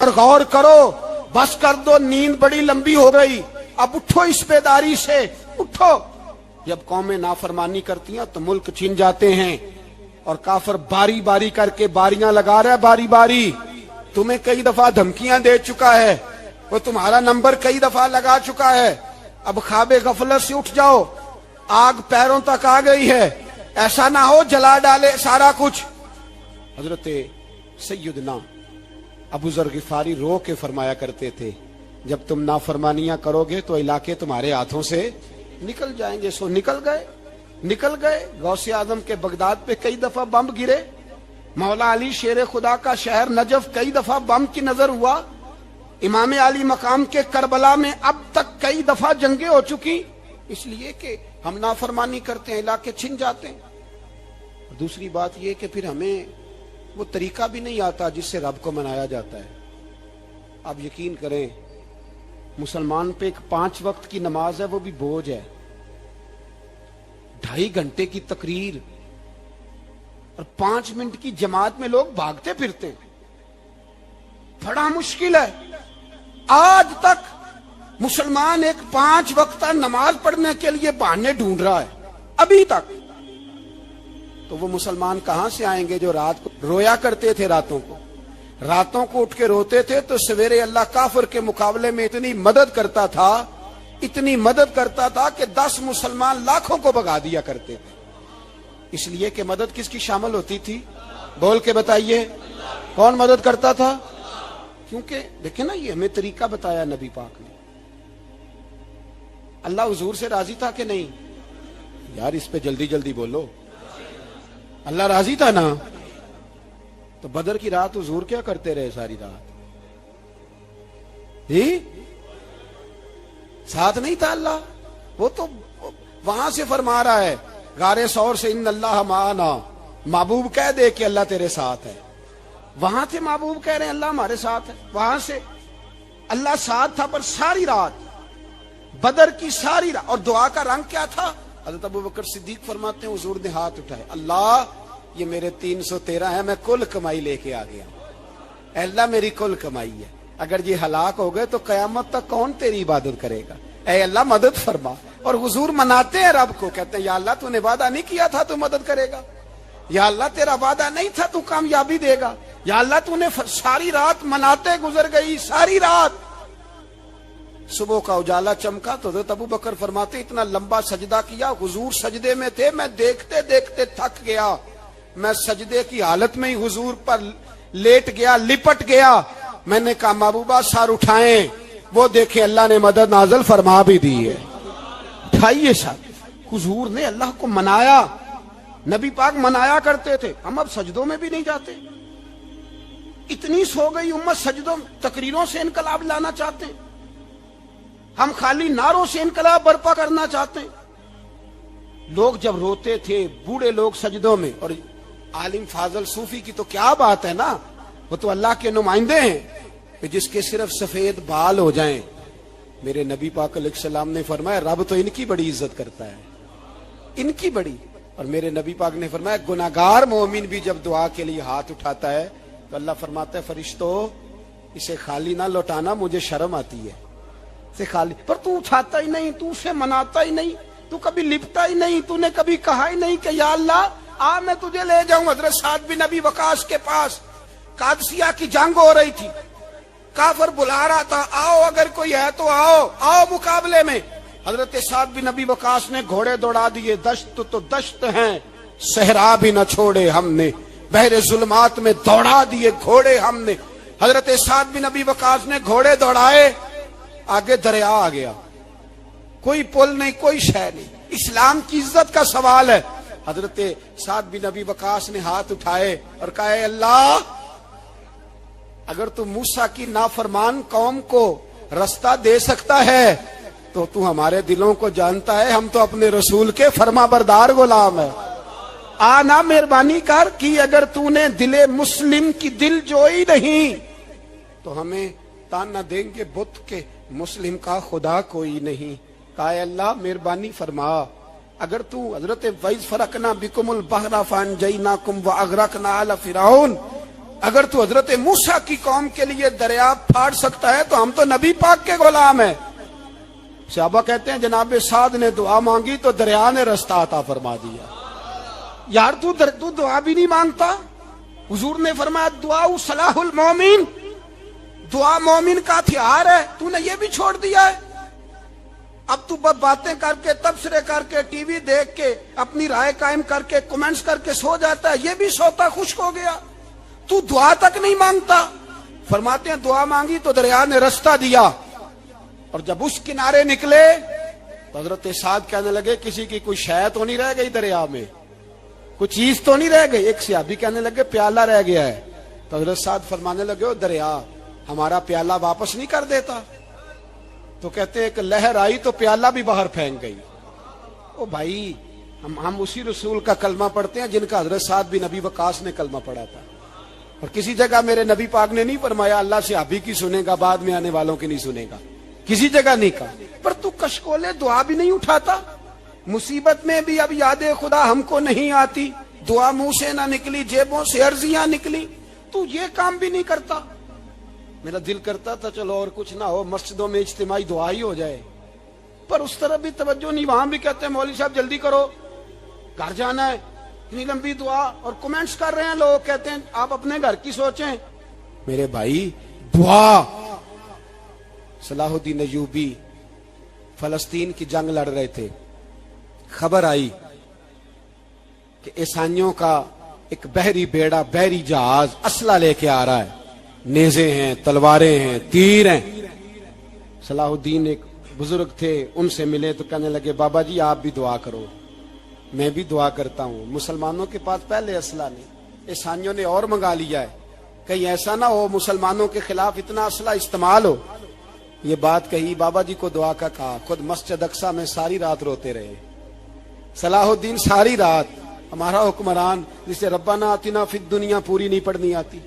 اور غور کرو، بس کر دو، نیند بڑی لمبی ہو گئی، اب اٹھو اس بیداری سے، اٹھو۔ جب قومیں نافرمانی کرتی ہیں تو ملک چھن جاتے ہیں، اور کافر باری باری کر کے باریاں لگا رہا ہے، باری باری تمہیں کئی دفعہ دھمکیاں دے چکا ہے، وہ تمہارا نمبر کئی دفعہ لگا چکا ہے، اب خواب غفلت سے اٹھ جاؤ، آگ پیروں تک آ گئی ہے، ایسا نہ ہو جلا ڈالے سارا کچھ۔ حضرت سیدنا ابو ذر غفاری رو کے فرمایا کرتے تھے، جب تم نافرمانیاں کرو گے تو علاقے تمہارے ہاتھوں سے نکل جائیں گے۔ سو نکل گئے۔ غوث اعظم کے بغداد پہ کئی دفعہ بم گرے، مولا علی شیر خدا کا شہر نجف کئی دفعہ بم کی نظر ہوا، امام علی مقام کے کربلا میں اب تک کئی دفعہ جنگیں ہو چکی، اس لیے کہ ہم نافرمانی کرتے ہیں، علاقے چھن جاتے ہیں۔ دوسری بات یہ کہ پھر ہمیں وہ طریقہ بھی نہیں آتا جس سے رب کو منایا جاتا ہے۔ آپ یقین کریں، مسلمان پہ ایک 5 وقت کی نماز ہے، وہ بھی بوجھ ہے، 2.5 گھنٹے کی تقریر اور 5 منٹ کی جماعت میں لوگ بھاگتے پھرتے ہیں، بڑا مشکل ہے۔ آج تک مسلمان ایک 5 وقتہ نماز پڑھنے کے لیے بہانے ڈھونڈ رہا ہے، ابھی تک۔ تو وہ مسلمان کہاں سے آئیں گے جو رات کو رویا کرتے تھے، راتوں کو اٹھ کے روتے تھے تو سویرے اللہ کافر کے مقابلے میں اتنی مدد کرتا تھا کہ 10 مسلمان لاکھوں کو بھگا دیا کرتے تھے۔ اس لیے کہ مدد کس کی شامل ہوتی تھی؟ بول کے بتائیے، کون مدد کرتا تھا؟ کیونکہ دیکھیں نا، یہ ہمیں طریقہ بتایا نبی پاک نے۔ اللہ حضور سے راضی تھا کہ نہیں؟ یار اس پہ جلدی جلدی بولو، اللہ راضی تھا نا؟ تو بدر کی رات حضور کیا کرتے رہے ساری رات؟ ساتھ نہیں تھا اللہ؟ وہ تو وہاں سے فرما رہا ہے غار ثور سے، ان اللہ معنا، محبوب کہہ دے کہ اللہ تیرے ساتھ ہے۔ وہاں سے محبوب کہہ رہے ہیں اللہ ہمارے ساتھ ہے، وہاں سے اللہ ساتھ تھا، پر ساری رات، بدر کی ساری رات۔ اور دعا کا رنگ کیا تھا؟ حضرت ابوبکر صدیق فرماتے ہیں حضور نے ہاتھ اٹھائے، اللہ یہ میرے 313 ہے، میں کل کمائی لے کے آ گیا، اے اللہ میری کل کمائی ہے، اگر یہ ہلاک ہو گئے تو قیامت تک کون تیری عبادت کرے گا، اے اللہ مدد فرما۔ اور حضور مناتے ہیں رب کو، کہتے ہیں یا اللہ تو نے وعدہ نہیں کیا تھا تو مدد کرے گا، یا اللہ تیرا وعدہ نہیں تھا تو کامیابی دے گا، یا اللہ تو نے ساری رات مناتے گزر گئی، ساری رات۔ صبح کا اجالا چمکا تو حضرت ابوبکر فرماتے اتنا لمبا سجدہ کیا، حضور سجدے میں تھے، میں دیکھتے دیکھتے تھک گیا، میں سجدے کی حالت میں ہی حضور پر لیٹ گیا، لپٹ گیا۔ میں نے کہا محبوبہ سر اٹھائیں، وہ دیکھیں اللہ نے مدد نازل فرما بھی دی ہے، اٹھائیے سر۔ حضور نے اللہ کو منایا، نبی پاک منایا کرتے تھے، ہم اب سجدوں میں بھی نہیں جاتے، اتنی سو گئی امت سجدوں، تقریروں سے انقلاب لانا چاہتے ہیں، ہم خالی نعروں سے انقلاب برپا کرنا چاہتے ہیں۔ لوگ جب روتے تھے، بوڑھے لوگ سجدوں میں، اور عالم فاضل صوفی کی تو کیا بات ہے نا، وہ تو اللہ کے نمائندے ہیں کہ جس کے صرف سفید بال ہو جائیں۔ میرے نبی پاک علیہ السلام نے فرمایا رب تو ان کی بڑی عزت کرتا ہے، ان کی بڑی۔ اور میرے نبی پاک نے فرمایا گناہگار مومن بھی جب دعا کے لیے ہاتھ اٹھاتا ہے تو اللہ فرماتا ہے فرشتوں اسے خالی نہ لوٹانا، مجھے شرم آتی ہے سے خالی۔ پر تو اٹھاتا ہی نہیں، تو اسے مناتا ہی نہیں، تو کبھی لپٹا ہی نہیں، تو نے کبھی کہا ہی نہیں کہ یا اللہ آ میں تجھے لے جاؤں حضرت سعد بن ابی وقاص کے پاس۔ قادسیہ کی جنگ ہو رہی تھی، کافر بلا رہا تھا، آؤ اگر کوئی ہے تو آؤ مقابلے میں۔ حضرت سعد بن ابی وقاص نے گھوڑے دوڑا دیے، دشت تو دشت ہیں، صحرا بھی نہ چھوڑے ہم نے، بحر ظلمات میں دوڑا دیے گھوڑے ہم نے۔ حضرت سعد بن ابی وقاص نے گھوڑے دوڑائے، آگے دریا آ گیا، کوئی پل نہیں، کوئی شے نہیں، اسلام کی عزت کا سوال ہے۔ حضرت سعد بن ابی وقاص نے ہاتھ اٹھائے اور کہا اے اللہ اگر تو موسیٰ کی نافرمان قوم کو رستہ دے سکتا ہے تو تو ہمارے دلوں کو جانتا ہے، ہم تو اپنے رسول کے فرما بردار غلام ہیں، آنا مہربانی کر کی اگر تو نے دل مسلم کی دل جوئی نہیں تو ہمیں تانا دیں گے بت کے مسلم کا خدا کوئی نہیں۔ کہا اے اللہ مہربانی فرما، اگر تو حضرت وَإِذْ فَرَقْنَا بِكُمُ الْبَحْرَ فَأَنْجَيْنَاكُمْ وَأَغْرَقْنَا آلَ فِرْعَوْنَ، اگر تو حضرت موسیٰ کی قوم کے لیے دریا پھاڑ سکتا ہے تو ہم تو نبی پاک کے غلام ہیں۔ صحابہ کہتے ہیں جناب سعد نے دعا مانگی تو دریا نے رستہ عطا فرما دیا۔ یار تو دعا بھی نہیں مانگتا؟ حضور نے فرمایا دعا صلاح المومن، دعا مومن کا ہتھیار ہے، تو نے یہ بھی چھوڑ دیا ہے۔ اب تو باتیں کر کے، تبصرے کر کے، ٹی وی دیکھ کے، اپنی رائے قائم کر کے، کمنٹس کر کے سو جاتا ہے، یہ بھی سوتا خشک ہو گیا۔ تو دعا تک نہیں مانگتا۔ فرماتے ہیں دعا مانگی تو دریا نے رستہ دیا، اور جب اس کنارے نکلے تو حضرت سعد کہنے لگے کسی کی کوئی شے تو نہیں رہ گئی دریا میں، کوئی چیز تو نہیں رہ گئی۔ ایک صحابی کہنے لگے پیالہ رہ گیا ہے، تو حضرت سعد فرمانے لگے او دریا ہمارا پیالہ واپس نہیں کر دیتا؟ تو کہتے ہیں ایک لہر آئی تو پیالہ بھی باہر پھینک گئی۔ او بھائی ہم اسی رسول کا کلمہ پڑھتے ہیں جن کا حضرت سعد بن ابی وقاص نے کلمہ پڑھا تھا، اور کسی جگہ میرے نبی پاک نے نہیں فرمایا اللہ صحابی کی سنے گا بعد میں آنے والوں کی نہیں سنے گا، کسی جگہ نہیں کہا۔ پر تو کشکولے دعا بھی نہیں اٹھاتا، مصیبت میں بھی اب یاد خدا ہم کو نہیں آتی، دعا منہ سے نہ نکلی، جیبوں سے عرضیاں نکلی، تو یہ کام بھی نہیں کرتا۔ میرا دل کرتا تھا چلو اور کچھ نہ ہو، مسجدوں میں اجتماعی دعا ہی ہو جائے، پر اس طرح بھی توجہ نہیں۔ وہاں بھی کہتے ہیں مولوی صاحب جلدی کرو گھر جانا ہے، اتنی لمبی دعا، اور کمنٹس کر رہے ہیں لوگ، کہتے ہیں آپ اپنے گھر کی سوچیں۔ میرے بھائی دعا، صلاح الدین ایوبی فلسطین کی جنگ لڑ رہے تھے، خبر آئی کہ عیسائیوں کا ایک بحری بیڑا، بحری جہاز اسلحہ لے کے آ رہا ہے، نیزے ہیں، تلواریں ہیں، تیر ہیں۔ صلاح الدین ایک بزرگ تھے، ان سے ملے تو کہنے لگے بابا جی آپ بھی دعا کرو۔ میں بھی دعا کرتا ہوں، مسلمانوں کے پاس پہلے اسلحہ نہیں، عیسائیوں نے اور منگا لیا ہے، کہیں ایسا نہ ہو مسلمانوں کے خلاف اتنا اسلحہ استعمال ہو۔ یہ بات کہی، بابا جی کو دعا کا کہا، خود مسجد اقصی میں ساری رات روتے رہے۔ صلاح الدین ساری رات، ہمارا حکمران جسے ربنا آتنا فی الدنیا پوری نہیں پڑھنی آتی،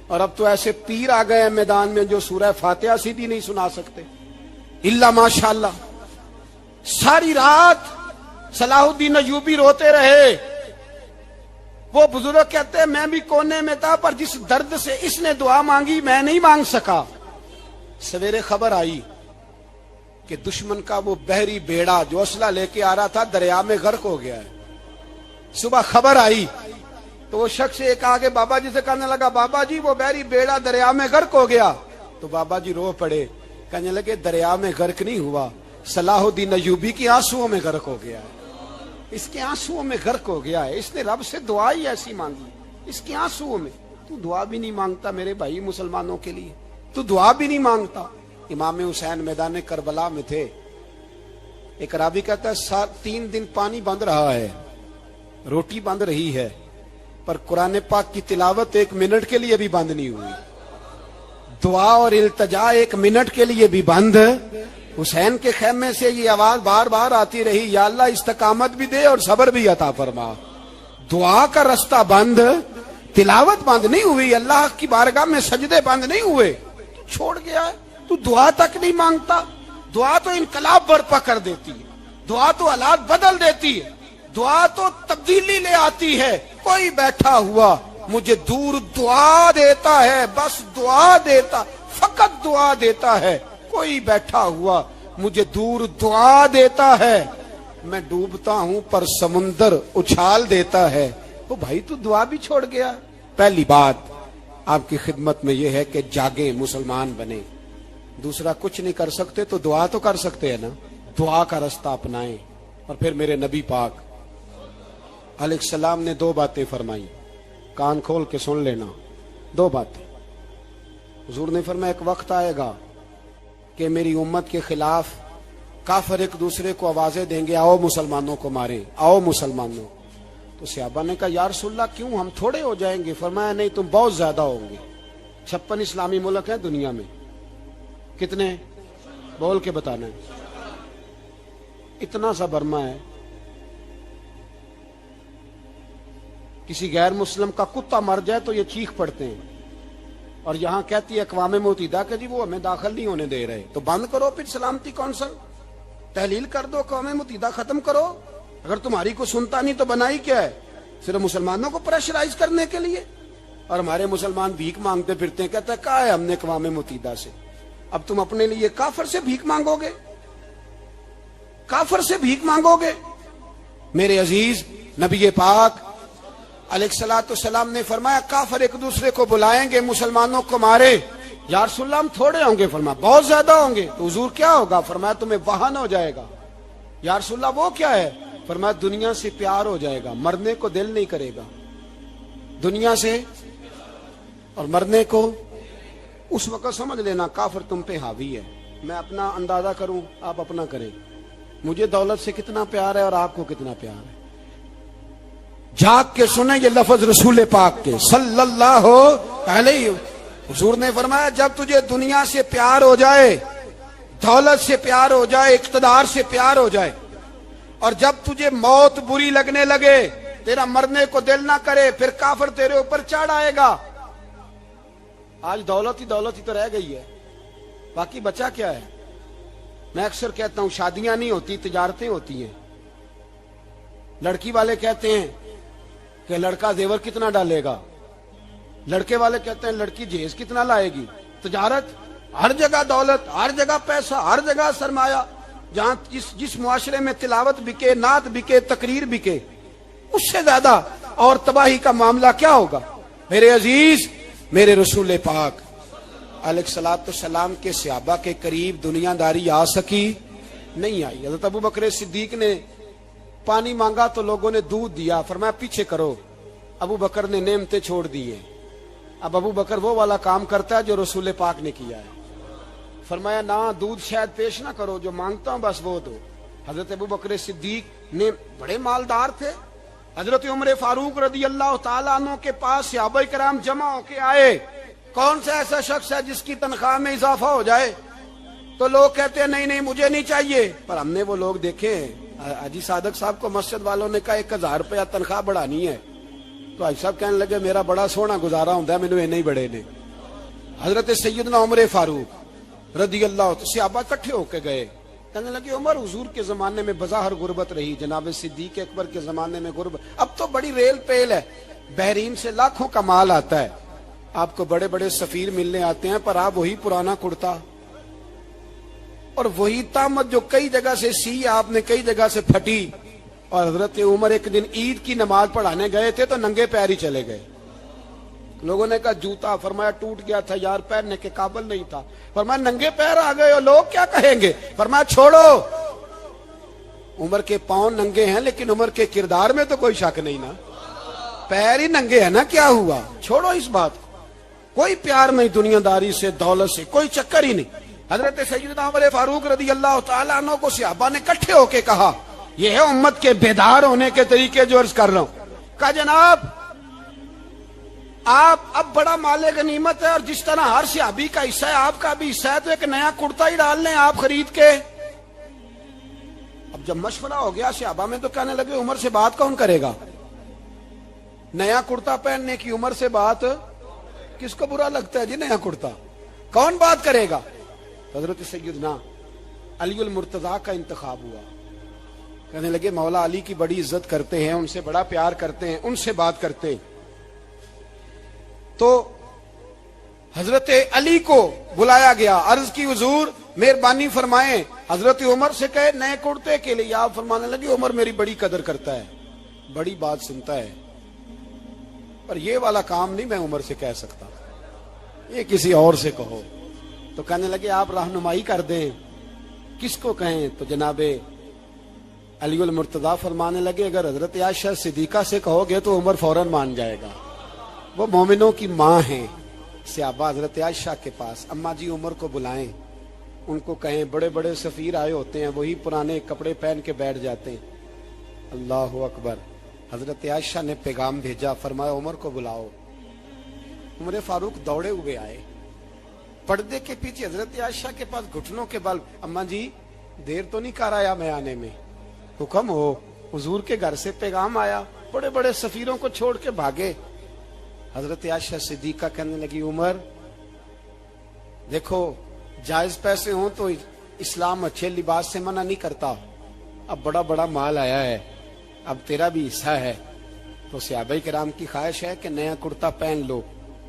اور اب تو ایسے پیر آ گئے ہیں میدان میں جو سورہ فاتحہ سیدھی نہیں سنا سکتے الا ماشاءاللہ۔ ساری رات صلاح الدین ایوبی روتے رہے۔ وہ بزرگ کہتے ہیں میں بھی کونے میں تھا، پر جس درد سے اس نے دعا مانگی میں نہیں مانگ سکا۔ سویرے خبر آئی کہ دشمن کا وہ بحری بیڑا جو اسلحہ لے کے آ رہا تھا دریا میں غرق ہو گیا ہے۔ صبح خبر آئی تو وہ شخص ایک آگے بابا جی سے کہنے لگا بابا جی وہ بحری بیڑا دریا میں غرق ہو گیا۔ تو بابا جی رو پڑے، کہنے لگے دریا میں غرق نہیں ہوا، صلاح الدین ایوبی کی آنسوؤں میں غرق ہو گیا ہے، اس کے آنسوؤں میں غرق ہو گیا ہے، اس نے رب سے دعا ہی ایسی مانگی اس کے آنسوؤں میں۔ تو دعا بھی نہیں مانگتا میرے بھائی مسلمانوں کے لیے، تو دعا بھی نہیں مانگتا۔ امام حسین میدان کربلا میں تھے، ایک راوی کہتا ہے 3 دن پانی بند رہا ہے، روٹی بند رہی ہے، پر قرآن پاک کی تلاوت 1 منٹ کے لیے بھی بند نہیں ہوئی، دعا اور التجا 1 منٹ کے لیے بھی بند۔ حسین کے خیمے سے یہ آواز بار بار آتی رہی، یا اللہ استقامت بھی دے اور صبر بھی عطا فرما۔ دعا کا رستہ بند، تلاوت بند نہیں ہوئی، اللہ کی بارگاہ میں سجدے بند نہیں ہوئے، چھوڑ گیا ہے۔ تو دعا تک نہیں مانگتا۔ دعا تو انقلاب برپا کر دیتی ہے، دعا تو حالات بدل دیتی ہے، دعا تو تبدیلی لے آتی ہے۔ کوئی بیٹھا ہوا مجھے دور دعا دیتا ہے، بس دعا دیتا، فقط دعا دیتا ہے۔ کوئی بیٹھا ہوا مجھے دور دعا دیتا ہے، میں ڈوبتا ہوں پر سمندر اچھال دیتا ہے۔ وہ بھائی تو دعا بھی چھوڑ گیا۔ پہلی بات آپ کی خدمت میں یہ ہے کہ جاگیں، مسلمان بنیں۔ دوسرا کچھ نہیں کر سکتے تو دعا تو کر سکتے ہیں نا، دعا کا رستہ اپنائیں۔ اور پھر میرے نبی پاک علیہ السلام نے 2 باتیں فرمائی، کان کھول کے سن لینا، 2 باتیں۔ حضور نے فرمایا ایک وقت آئے گا کہ میری امت کے خلاف کافر ایک دوسرے کو آوازیں دیں گے آؤ مسلمانوں کو ماریں، آؤ مسلمانوں۔ تو صحابہ نے کہا یا رسول اللہ کیوں، ہم تھوڑے ہو جائیں گے؟ فرمایا نہیں تم بہت زیادہ ہوں گے۔ 56 اسلامی ملک ہیں دنیا میں، کتنے بول کے بتانا ہے؟ اتنا سا برما ہے، کسی غیر مسلم کا کتا مر جائے تو یہ چیخ پڑتے ہیں، اور یہاں کہتی ہے اقوام متحدہ کہ جی وہ ہمیں داخل نہیں ہونے دے رہے، تو بند کرو پھر سلامتی کونسل، تحلیل کر دو، اقوام متحدہ ختم کرو۔ اگر تمہاری کو سنتا نہیں تو بنائی کیا ہے؟ صرف مسلمانوں کو پریشرائز کرنے کے لیے۔ اور ہمارے مسلمان بھیک مانگتے پھرتے ہیں. کہتا ہے کہا ہے ہم نے اقوام متحدہ سے. اب تم اپنے لیے کافر سے بھیک مانگو گے؟ کافر سے بھیک مانگو گے؟ میرے عزیز نبی پاک علیہ الصلوۃ والسلام نے فرمایا کافر ایک دوسرے کو بلائیں گے مسلمانوں کو مارے. یا رسول اللہ ہم تھوڑے ہوں گے؟ فرمایا بہت زیادہ ہوں گے. تو حضور کیا ہوگا؟ فرمایا تمہیں وہن ہو جائے گا. یا رسول اللہ وہ کیا ہے؟ فرمایا دنیا سے پیار ہو جائے گا, مرنے کو دل نہیں کرے گا. دنیا سے اور مرنے کو. اس وقت سمجھ لینا کافر تم پہ حاوی ہے. میں اپنا اندازہ کروں, آپ اپنا کریں. مجھے دولت سے کتنا پیار ہے اور آپ کو کتنا پیار ہے. جاگ کے سنیں یہ لفظ رسول پاک کے صلی اللہ علیہ. حضور نے فرمایا جب تجھے دنیا سے پیار ہو جائے, دولت سے پیار ہو جائے, اقتدار سے پیار ہو جائے, اور جب تجھے موت بری لگنے لگے, تیرا مرنے کو دل نہ کرے, پھر کافر تیرے اوپر چڑھ آئے گا. آج دولت ہی تو رہ گئی ہے, باقی بچا کیا ہے؟ میں اکثر کہتا ہوں شادیاں نہیں ہوتی, تجارتیں ہوتی ہیں. لڑکی والے کہتے ہیں کہ لڑکا زیور کتنا ڈالے گا, لڑکے والے کہتے ہیں لڑکی جہیز کتنا لائے گی. تجارت, ہر جگہ دولت, ہر جگہ پیسہ, ہر جگہ سرمایہ. جہاں جس معاشرے میں تلاوت بکے, نعت بکے, تقریر بکے, اس سے زیادہ اور تباہی کا معاملہ کیا ہوگا؟ میرے عزیز میرے رسول پاک علیہ الصلوۃ والسلام کے صحابہ کے قریب دنیا داری آ سکی نہیں آئی. حضرت ابو بکر صدیق نے پانی مانگا تو لوگوں نے دودھ دیا, فرمایا پیچھے کرو. ابو بکر نے نعمتیں چھوڑ دی ہیں. اب ابو بکر وہ والا کام کرتا ہے جو رسول پاک نے کیا ہے. فرمایا نہ دودھ شاید پیش نہ کرو, جو مانگتا ہوں بس وہ دو. حضرت ابو بکر صدیق نے بڑے مالدار تھے. حضرت عمر فاروق رضی اللہ تعالیٰ عنہ کے پاس صحابہ کرام جمع ہو کے آئے. کون سا ایسا شخص ہے جس کی تنخواہ میں اضافہ ہو جائے؟ تو لوگ کہتے ہیں نہیں مجھے نہیں چاہیے. پر ہم نے وہ لوگ دیکھے ہیں. حاجی صادق صاحب کو مسجد والوں نے کہا 1000 روپیہ تنخواہ بڑھانی ہے, تو حاجی صاحب کہنے لگے میرا بڑا سونا گزارا ہوتا ہے, مینوں نہیں بڑے نے. حضرت سیدنا عمر فاروق رضی اللہ صحابہ اکٹھے ہو کے گئے. کہنے لگے عمر حضور کے زمانے میں بظاہر غربت رہی, جناب صدیق اکبر کے زمانے میں غربت, اب تو بڑی ریل پیل ہے, بحرین سے لاکھوں کا مال آتا ہے, آپ کو بڑے بڑے سفیر ملنے آتے ہیں, پر آپ وہی پرانا کرتا اور وہی تامت جو کئی جگہ سے سی آپ نے کئی جگہ سے پھٹی. اور حضرت عمر ایک دن عید کی نماز پڑھانے گئے تھے تو ننگے پیر ہی چلے گئے. لوگوں نے کہا جوتا, فرمایا ٹوٹ گیا تھا یار, پہننے کے قابل نہیں تھا. فرمایا ننگے پیر آ گئے ہو, لوگ کیا کہیں گے؟ فرمایا چھوڑو, عمر کے پاؤں ننگے ہیں لیکن عمر کے کردار میں تو کوئی شک نہیں نا, پیر ہی ننگے ہیں نا, کیا ہوا؟ چھوڑو اس بات کو. کوئی پیار نہیں دنیا داری سے, دولت سے, کوئی چکر ہی نہیں. حضرت سیدنا عمر فاروق رضی اللہ تعالیٰ عنہ کو صحابہ نے اکٹھے ہو کے کہا, یہ ہے امت کے بیدار ہونے کے طریقے جو عرض کر رہا ہوں. کہا جناب آپ اب بڑا مال غنیمت ہے, اور جس طرح ہر صحابی کا حصہ ہے آپ کا بھی حصہ ہے, تو ایک نیا کرتا ہی ڈال لیں آپ خرید کے. اب جب مشورہ ہو گیا صحابہ میں تو کہنے لگے عمر سے بات کون کرے گا؟ نیا کرتا پہننے کی عمر سے بات کس کو برا لگتا ہے جی؟ نیا کرتا کون بات کرے گا؟ حضرت سیدنا علی المرتضیٰ کا انتخاب ہوا. کہنے لگے مولا علی کی بڑی عزت کرتے ہیں, ان سے بڑا پیار کرتے ہیں, ان سے بات کرتے ہیں. تو حضرت علی کو بلایا گیا, عرض کی حضور مہربانی فرمائیں. حضرت عمر سے کہے نئے کرتے کے لیے, آپ فرمانے لگے عمر میری بڑی قدر کرتا ہے, بڑی بات سنتا ہے, پر یہ والا کام نہیں میں عمر سے کہہ سکتا, یہ کسی اور سے کہو. تو کہنے لگے آپ رہنمائی کر دیں, کس کو کہیں؟ تو جناب علی المرتضیٰ فرمانے لگے اگر حضرت عائشہ صدیقہ سے کہو گے تو عمر فوراً مان جائے گا, وہ مومنوں کی ماں ہیں. صحابہ حضرت عائشہ کے پاس, اماں جی عمر کو بلائیں, ان کو کہیں بڑے بڑے سفیر آئے ہوتے ہیں, وہی پرانے کپڑے پہن کے بیٹھ جاتے ہیں. اللہ اکبر. حضرت عائشہ نے پیغام بھیجا, فرمایا عمر کو بلاؤ. عمر فاروق دوڑے ہوئے آئے, پردے کے پیچھے حضرت عائشہ کے پاس گھٹنوں کے بل, اماں جی دیر تو نہیں کر آیا میں آنے میں؟ حکم ہو, حضور کے گھر سے پیغام آیا, بڑے بڑے سفیروں کو چھوڑ کے بھاگے. حضرت عائشہ صدیقہ کہنے لگی عمر دیکھو جائز پیسے ہوں تو اسلام اچھے لباس سے منع نہیں کرتا, اب بڑا بڑا مال آیا ہے, اب تیرا بھی حصہ ہے, تو صحابہ کرام کی خواہش ہے کہ نیا کرتا پہن لو.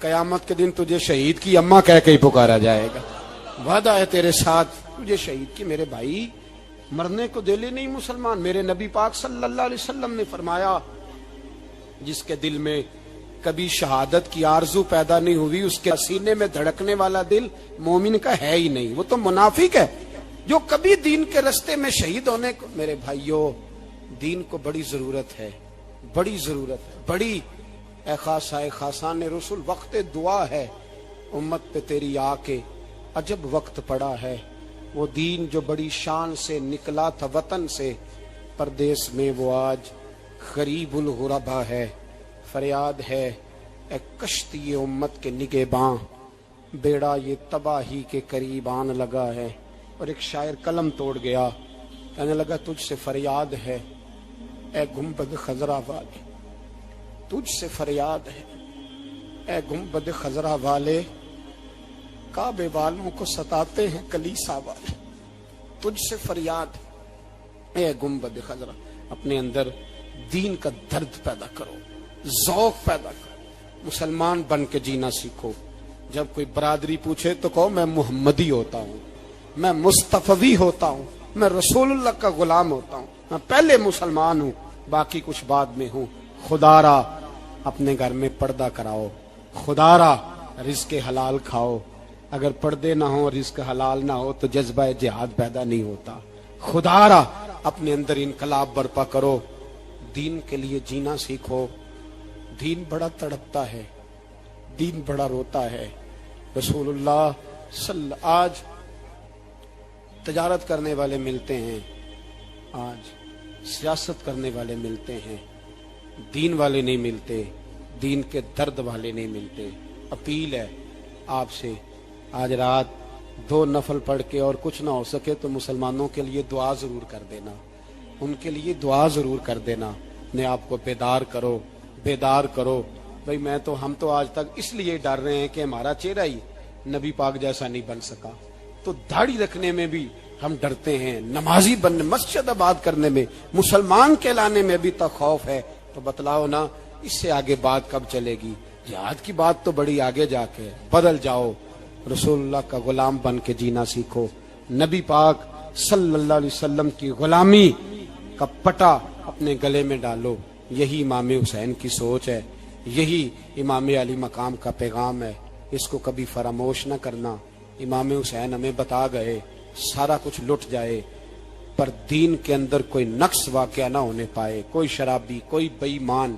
قیامت کے دن تجھے شہید کی اماں کہہ کے ہی پکارا جائے گا. وعدہ ہے تیرے ساتھ تجھے شہید کی. میرے بھائی مرنے کو دل نہیں مسلمان. میرے نبی پاک صلی اللہ علیہ وسلم نے فرمایا جس کے دل میں کبھی شہادت کی آرزو پیدا نہیں ہوئی اس کے سینے میں دھڑکنے والا دل مومن کا ہے ہی نہیں. وہ تو منافق ہے جو کبھی دین کے رستے میں شہید ہونے کو. میرے بھائیوں دین کو بڑی ضرورت ہے, بڑی ضرورت ہے, بڑی. اے خاصان رسول وقت دعا ہے امت پہ تیری آ کے عجب وقت پڑا ہے. وہ دین جو بڑی شان سے نکلا تھا وطن سے پردیس میں وہ آج غریب الغربا ہے. فریاد ہے اے کشتی امت کے نگہباں بیڑا یہ تباہی کے قریب آن لگا ہے. اور ایک شاعر قلم توڑ گیا کہنے لگا تجھ سے فریاد ہے اے گنبد خضرا والے, تجھ سے فریاد ہے اے گنبد خضرا والے, کعبے والوں کو ستاتے ہیں کلیسا والے. تجھ سے فریاد اے گنبد خضرا. اپنے اندر دین کا درد پیدا کرو, ذوق پیدا کرو, مسلمان بن کے جینا سیکھو. جب کوئی برادری پوچھے تو کہو میں محمدی ہوتا ہوں, میں مصطفی ہوتا ہوں, میں رسول اللہ کا غلام ہوتا ہوں, میں پہلے مسلمان ہوں باقی کچھ بعد میں ہوں. خدا را اپنے گھر میں پردہ کراؤ, خدا را رزق حلال کھاؤ. اگر پردے نہ ہو رزق حلال نہ ہو تو جذبہ جہاد پیدا نہیں ہوتا. خدا را اپنے اندر انقلاب برپا کرو, دین کے لیے جینا سیکھو. دین بڑا تڑپتا ہے, دین بڑا روتا ہے. رسول اللہ آج تجارت کرنے والے ملتے ہیں, آج سیاست کرنے والے ملتے ہیں, دین والے نہیں ملتے, دین کے درد والے نہیں ملتے. اپیل ہے آپ سے آج رات 2 نفل پڑھ کے اور کچھ نہ ہو سکے تو مسلمانوں کے لیے دعا ضرور کر دینا, ان کے لیے دعا ضرور کر دینا. اپنے آپ کو بیدار کرو, بیدار کرو. بھئی میں تو ہم تو آج تک اس لیے ڈر رہے ہیں کہ ہمارا چہرہ ہی نبی پاک جیسا نہیں بن سکا, تو داڑھی رکھنے میں بھی ہم ڈرتے ہیں, نمازی بننے, مسجد آباد کرنے میں, مسلمان کہلانے میں بھی تک خوف ہے. تو بتلاؤ نا اس سے آگے بات کب چلے گی؟ جہاد کی بات تو بڑی آگے جا کے. بدل جاؤ, رسول اللہ کا غلام بن کے جینا سیکھو. نبی پاک صلی اللہ علیہ وسلم کی غلامی کا پٹا اپنے گلے میں ڈالو. یہی امام حسین کی سوچ ہے, یہی امام علی مقام کا پیغام ہے. اس کو کبھی فراموش نہ کرنا. امام حسین ہمیں بتا گئے سارا کچھ لٹ جائے پر دین کے اندر کوئی نقص واقعہ نہ ہونے پائے. کوئی شرابی, کوئی بے ایمان,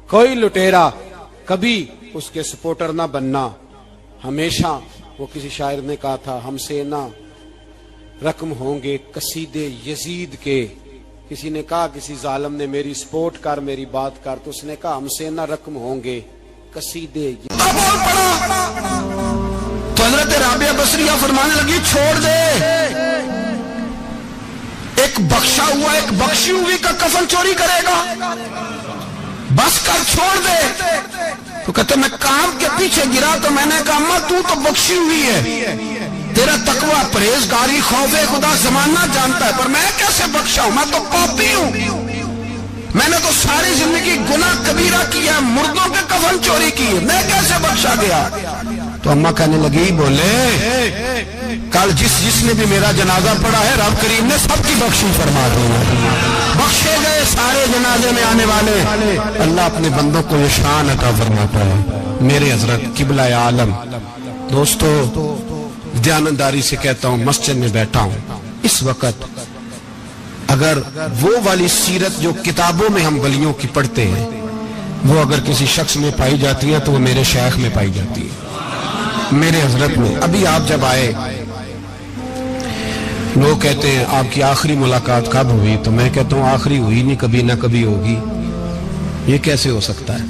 کوئی لٹیرا کبھی اس کے سپورٹر نہ بننا. ہمیشہ وہ کسی شاعر نے کہا تھا ہم سے نہ رقم ہوں گے قصیدے یزید کے. کسی نے کہا کسی ظالم نے میری سپورٹ کر, میری بات کر, تو اس نے کہا ہم سے نہ رقم ہوں گے قصیدے. تو حضرت رابعہ بصریہ فرمانے لگی چھوڑ دے, ایک بخشا ہوا ایک بخشی ہوئی کا کفن چوری کرے گا, بس کر چھوڑ دے. تو کہتے میں کام کے پیچھے گرا تو میں نے کہا اماں تو بخشی ہوئی ہے, تیرا تقوی پرہیزگاری خوف خدا زمانہ جانتا ہے, پر میں کیسے بخشا ہوں؟ میں تو پاپی ہوں, میں نے تو ساری زندگی گناہ کبیرہ کیا, مردوں کے کفن چوری کی, میں کیسے بخشا گیا؟ تو اماں کہنے لگی بولے کل جس نے بھی میرا جنازہ پڑھا ہے رب کریم نے سب کی بخشی فرما دی, بخشے گئے سارے جنازے میں آنے والے. اللہ اپنے بندوں کو یہ شان عطا فرماتا ہے. میرے حضرت قبلہ عالم دوستو, دیانتداری سے کہتا ہوں مسجد میں بیٹھا ہوں اس وقت, اگر وہ والی سیرت جو کتابوں میں ہم ولیوں کی پڑھتے ہیں وہ اگر کسی شخص میں پائی جاتی ہے تو وہ میرے شیخ میں پائی جاتی ہے, میرے حضرت میں. ابھی آپ جب آئے لوگ کہتے ہیں آپ کی آخری ملاقات کب ہوئی, تو میں کہتا ہوں آخری ہوئی نہیں, کبھی نہ کبھی ہوگی. یہ کیسے ہو سکتا ہے؟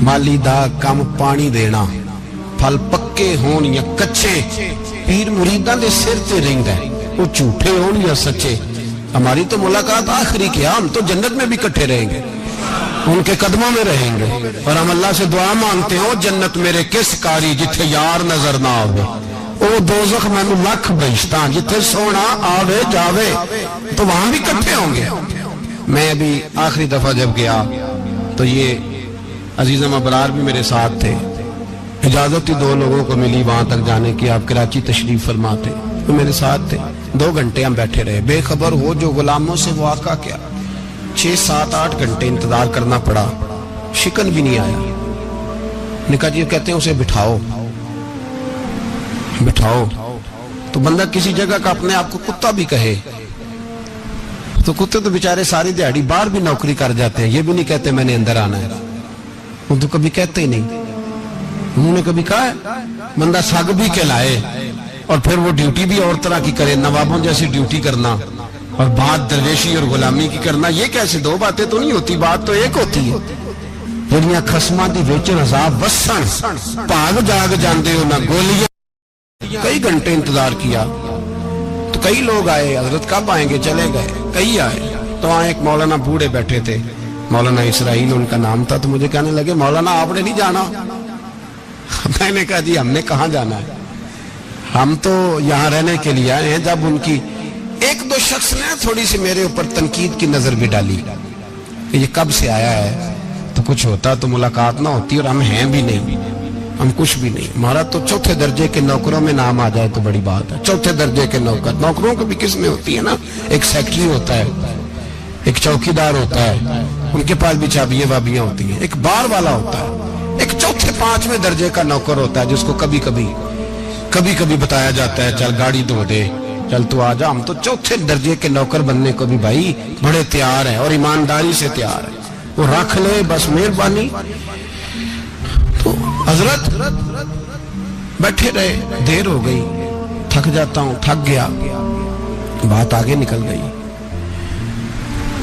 مالی دا کم پانی دینا, پھل پکے ہون یا کچے, پیر مریداں دے سر تے رہندا ہے, وہ جھوٹے ہون یا سچے. ہماری تو ملاقات آخری کی, ہم تو جنت میں بھی کٹھے رہیں گے, ان کے قدموں میں رہیں گے, اور ہم اللہ سے دعا مانگتے ہوں جنت میرے کس کاری جتھے یار نظر نہ آوے, او دوزخ میں لکھ بہشتاں جتھے سونا آوے جاوے, تو وہاں بھی کٹھے ہوں گے. میں ابھی آخری دفعہ جب گیا تو یہ عزیزم ابرار بھی میرے ساتھ تھے, اجازت ہی 2 لوگوں کو ملی وہاں تک جانے کی، آپ کراچی تشریف فرما تھے، تو میرے ساتھ تھے۔ 2 گھنٹے ہم بیٹھے رہے، بے خبر ہو جو غلاموں سے وہ آقا کیا 6 7 8 گھنٹے انتظار کرنا پڑا، شکن بھی نہیں آیا۔ نے کہا جی کہتے ہیں اسے بٹھاؤ بٹھاؤ، تو بندہ کسی جگہ کا اپنے آپ کو کتا بھی کہے تو کتے تو بیچارے ساری دیہڑی باہر بھی نوکری کر جاتے ہیں، یہ بھی نہیں کہتے میں نے اندر آنا ہے، وہ تو کبھی کہتے ہی نہیں۔ انہوں نے کبھی کہا ہے بندہ سگ بھی کہلائے اور پھر وہ ڈیوٹی بھی اور طرح کی کرے، نوابوں جیسی ڈیوٹی کرنا اور بات درویشی اور غلامی کی کرنا، یہ کیسے 2 باتیں تو نہیں ہوتی، بات تو ایک ہوتی ہے۔ جڑیاں خسماں دی وچ عذاب وسن بھاگ جاگ جاندے ہو نہ گولیاں۔ کئی گھنٹے انتظار کیا تو کئی لوگ آئے، حضرت کب آئیں گے، چلے گئے، کئی آئے تو وہاں ایک مولانا بوڑھے بیٹھے تھے، مولانا اسرائیل ان کا نام تھا، تو مجھے کہنے لگے مولانا آپ نے نہیں جانا؟ میں نے کہا جی ہم نے کہاں جانا ہے، ہم تو یہاں رہنے کے لیے آئے ہیں۔ جب ان کی 1-2 شخص نے تھوڑی سی میرے اوپر تنقید کی نظر بھی ڈالی کہ یہ کب سے آیا ہے، تو کچھ ہوتا تو ملاقات نہ ہوتی، اور ہم ہیں بھی نہیں، ہم کچھ بھی نہیں، ہمارا تو 4تھے درجے کے نوکروں میں نام آ جائے تو بڑی بات ہے۔ 4تھے درجے کے نوکروں کو بھی کس میں ہوتی ہے نا، ایک سیکٹری ہوتا ہے، ایک چوکیدار ہوتا ہے، ان کے پاس بھی چابیاں وابیاں ہوتی ہیں، ایک بار والا ہوتا ہے، ایک 4تھے 5ویں درجے کا نوکر ہوتا ہے جس کو کبھی کبھی بتایا جاتا ہے چل گاڑی دھو دے، چل تو آ جا۔ ہم تو 4تھے درجے کے نوکر بننے کو بھی بھائی بڑے تیار ہیں اور ایمانداری سے تیار ہیں، وہ رکھ لے بس مہربانی۔ تو حضرت بیٹھے رہے، دیر ہو گئی، تھک جاتا ہوں، تھک گیا، بات آگے نکل گئی۔